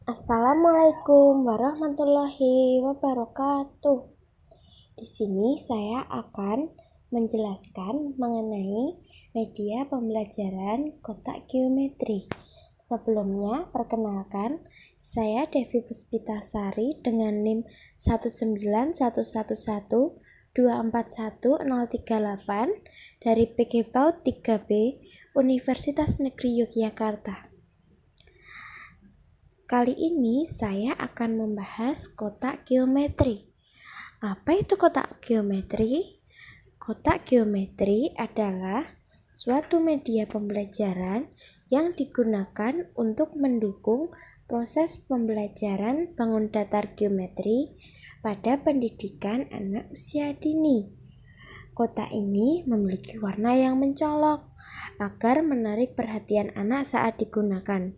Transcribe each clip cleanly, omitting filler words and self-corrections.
Assalamualaikum warahmatullahi wabarakatuh. Di sini saya akan menjelaskan mengenai media pembelajaran kotak geometri. Sebelumnya, perkenalkan, saya Devi Puspitasari dengan NIM 19111241038 dari PG PAUD 3B Universitas Negeri Yogyakarta. Kali ini saya akan membahas kotak geometri. Apa itu kotak geometri? Kotak geometri adalah suatu media pembelajaran yang digunakan untuk mendukung proses pembelajaran bangun datar geometri pada pendidikan anak usia dini. Kotak ini memiliki warna yang mencolok agar menarik perhatian anak saat digunakan.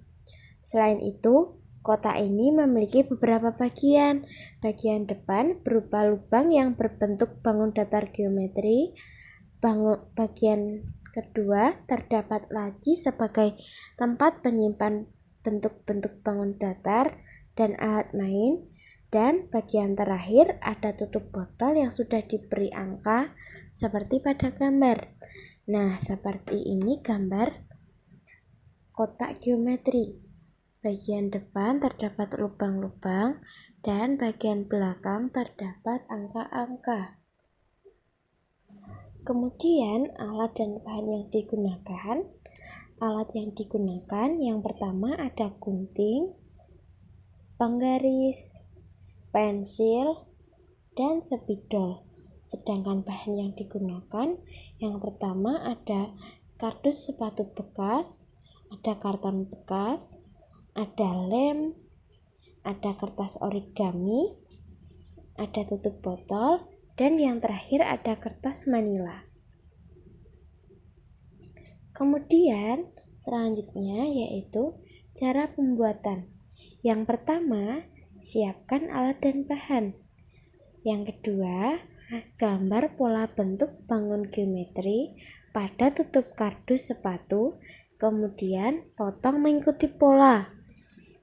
Selain itu, kotak ini memiliki beberapa bagian. Bagian depan berupa lubang yang berbentuk bangun datar geometri. Bagian kedua terdapat laci sebagai tempat penyimpan bentuk-bentuk bangun datar dan alat main. Dan bagian terakhir ada tutup botol yang sudah diberi angka seperti pada gambar. Nah, seperti ini gambar kotak geometri. Bagian depan terdapat lubang-lubang dan bagian belakang terdapat angka-angka. Kemudian alat dan bahan yang digunakan. Alat yang digunakan yang pertama ada gunting, penggaris, pensil, dan spidol. Sedangkan bahan yang digunakan yang pertama ada kardus sepatu bekas, ada karton bekas, ada lem, ada kertas origami, ada tutup botol, dan yang terakhir ada kertas manila. Kemudian selanjutnya yaitu cara pembuatan. Yang pertama, siapkan alat dan bahan. Yang kedua, gambar pola bentuk bangun geometri pada tutup kardus sepatu, kemudian potong mengikuti pola.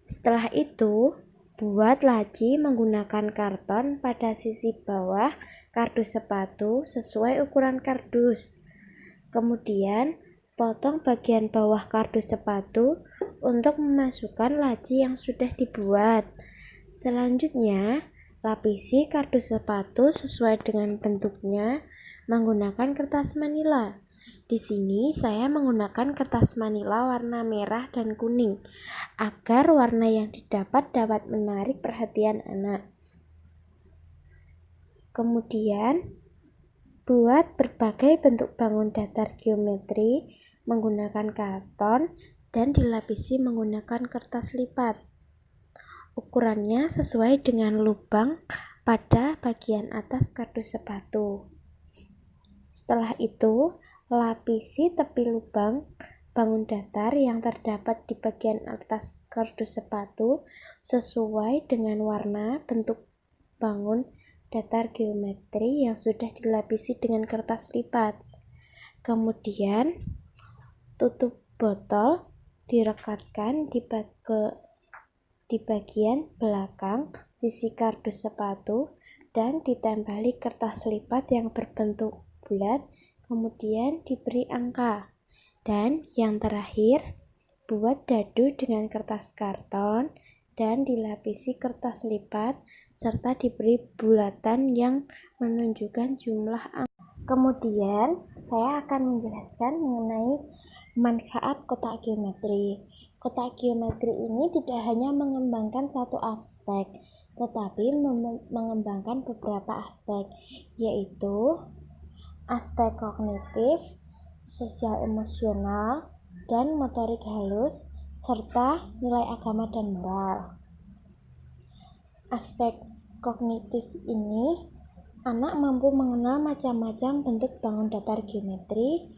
Setelah itu, buat laci menggunakan karton pada sisi bawah kardus sepatu sesuai ukuran kardus. Kemudian, potong bagian bawah kardus sepatu untuk memasukkan laci yang sudah dibuat. Selanjutnya, lapisi kardus sepatu sesuai dengan bentuknya menggunakan kertas manila. Di sini saya menggunakan kertas manila warna merah dan kuning agar warna yang didapat dapat menarik perhatian anak. Kemudian, buat berbagai bentuk bangun datar geometri menggunakan karton dan dilapisi menggunakan kertas lipat. Ukurannya sesuai dengan lubang pada bagian atas kardus sepatu. Setelah itu, lapisi tepi lubang bangun datar yang terdapat di bagian atas kardus sepatu sesuai dengan warna bentuk bangun datar geometri yang sudah dilapisi dengan kertas lipat. Kemudian, tutup botol direkatkan di bagian belakang sisi kardus sepatu dan ditempeli kertas lipat yang berbentuk bulat, kemudian diberi angka. Dan yang terakhir, buat dadu dengan kertas karton dan dilapisi kertas lipat serta diberi bulatan yang menunjukkan jumlah angka. Kemudian, saya akan menjelaskan mengenai manfaat kotak geometri. Kotak geometri ini tidak hanya mengembangkan satu aspek, tetapi mengembangkan beberapa aspek, yaitu aspek kognitif, sosial emosional, dan motorik halus, serta nilai agama dan moral. Aspek kognitif ini, anak mampu mengenal macam-macam bentuk bangun datar geometri.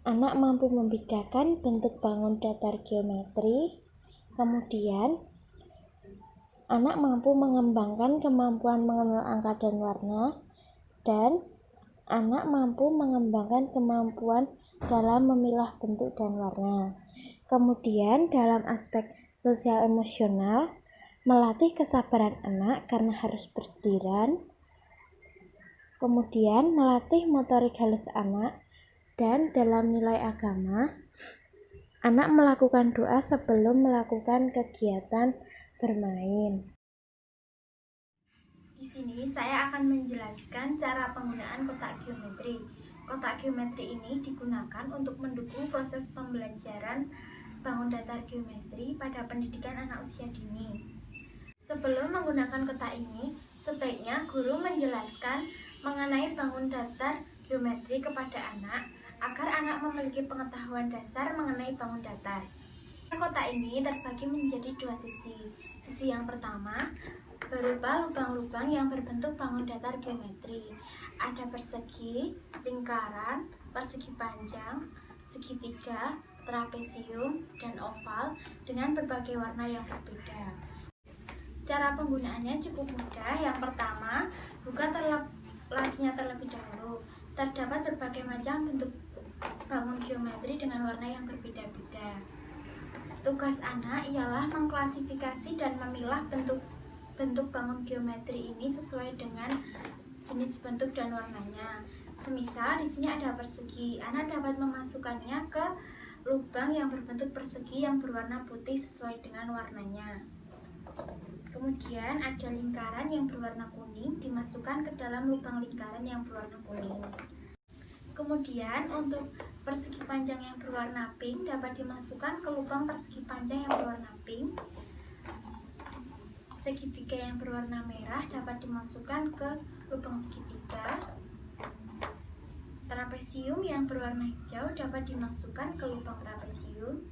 Anak mampu membedakan bentuk bangun datar geometri. Kemudian, anak mampu mengembangkan kemampuan mengenal angka dan warna. Dan anak mampu mengembangkan kemampuan dalam memilah bentuk dan warna. Kemudian dalam aspek sosial emosional, melatih kesabaran anak karena harus berdiri, kemudian melatih motorik halus anak, dan dalam nilai agama, anak melakukan doa sebelum melakukan kegiatan bermain. Di sini saya akan menjelaskan cara penggunaan kotak geometri. Kotak geometri ini digunakan untuk mendukung proses pembelajaran bangun datar geometri pada pendidikan anak usia dini. Sebelum menggunakan kotak ini, sebaiknya guru menjelaskan mengenai bangun datar geometri kepada anak agar anak memiliki pengetahuan dasar mengenai bangun datar. Kotak ini terbagi menjadi dua sisi. Sisi yang pertama berupa lubang-lubang yang berbentuk bangun datar geometri. Ada persegi, lingkaran, persegi panjang, segitiga, trapesium, dan oval dengan berbagai warna yang berbeda. Cara penggunaannya cukup mudah. Yang pertama, buka lacinya terlebih dahulu. Terdapat berbagai macam bentuk bangun geometri dengan warna yang berbeda-beda. Tugas anak ialah mengklasifikasi dan memilah bentuk bangun geometri ini sesuai dengan jenis bentuk dan warnanya. Semisal di sini ada persegi, anak dapat memasukkannya ke lubang yang berbentuk persegi yang berwarna putih sesuai dengan warnanya. Kemudian ada lingkaran yang berwarna kuning, dimasukkan ke dalam lubang lingkaran yang berwarna kuning. Kemudian untuk persegi panjang yang berwarna pink dapat dimasukkan ke lubang persegi panjang yang berwarna pink. Segitiga yang berwarna merah dapat dimasukkan ke lubang segitiga. Trapesium yang berwarna hijau dapat dimasukkan ke lubang trapesium.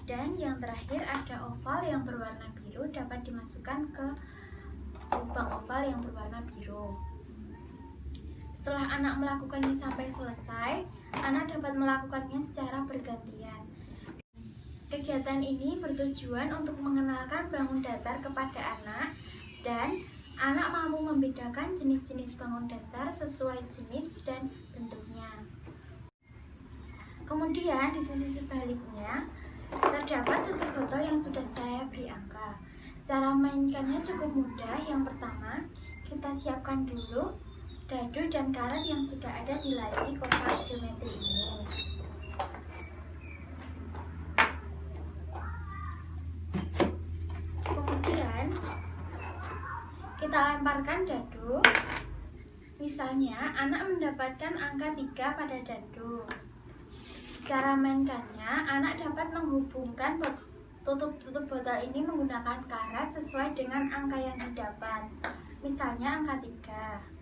Dan yang terakhir ada oval yang berwarna biru dapat dimasukkan ke lubang oval yang berwarna biru. Setelah anak melakukannya sampai selesai, anak dapat melakukannya secara bergantian. Kegiatan ini bertujuan untuk mengenalkan bangun datar kepada anak dan anak mampu membedakan jenis-jenis bangun datar sesuai jenis dan bentuknya. Kemudian di sisi sebaliknya terdapat tutup botol yang sudah saya beri angka. Cara mainkannya cukup mudah. Yang pertama, kita siapkan dulu dadu dan karet yang sudah ada di laci kotak geometri ini. Kemudian kita lemparkan dadu. Misalnya, anak mendapatkan angka 3 pada dadu. Cara mainkannya, anak dapat menghubungkan tutup botol ini menggunakan karet sesuai dengan angka yang didapat. Misalnya angka 3.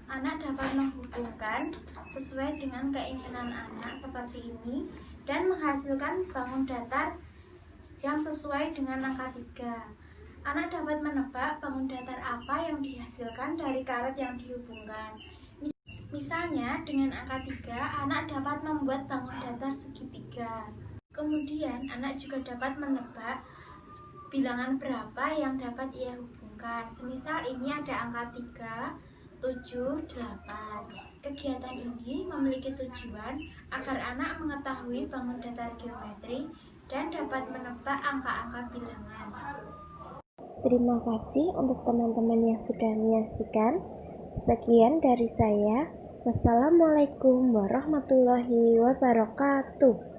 Anak dapat menghubungkan sesuai dengan keinginan anak seperti ini dan menghasilkan bangun datar yang sesuai dengan angka 3. Anak dapat menebak bangun datar apa yang dihasilkan dari karet yang dihubungkan. Misalnya dengan angka 3, anak dapat membuat bangun datar segitiga. Kemudian anak juga dapat menebak bilangan berapa yang dapat ia hubungkan. Semisal ini ada angka 3, 7, 8. Kegiatan ini memiliki tujuan agar anak mengetahui bangun datar geometri dan dapat menebak angka-angka bilangan. Terima kasih untuk teman-teman yang sudah menyaksikan. Sekian dari saya. Wassalamualaikum warahmatullahi wabarakatuh.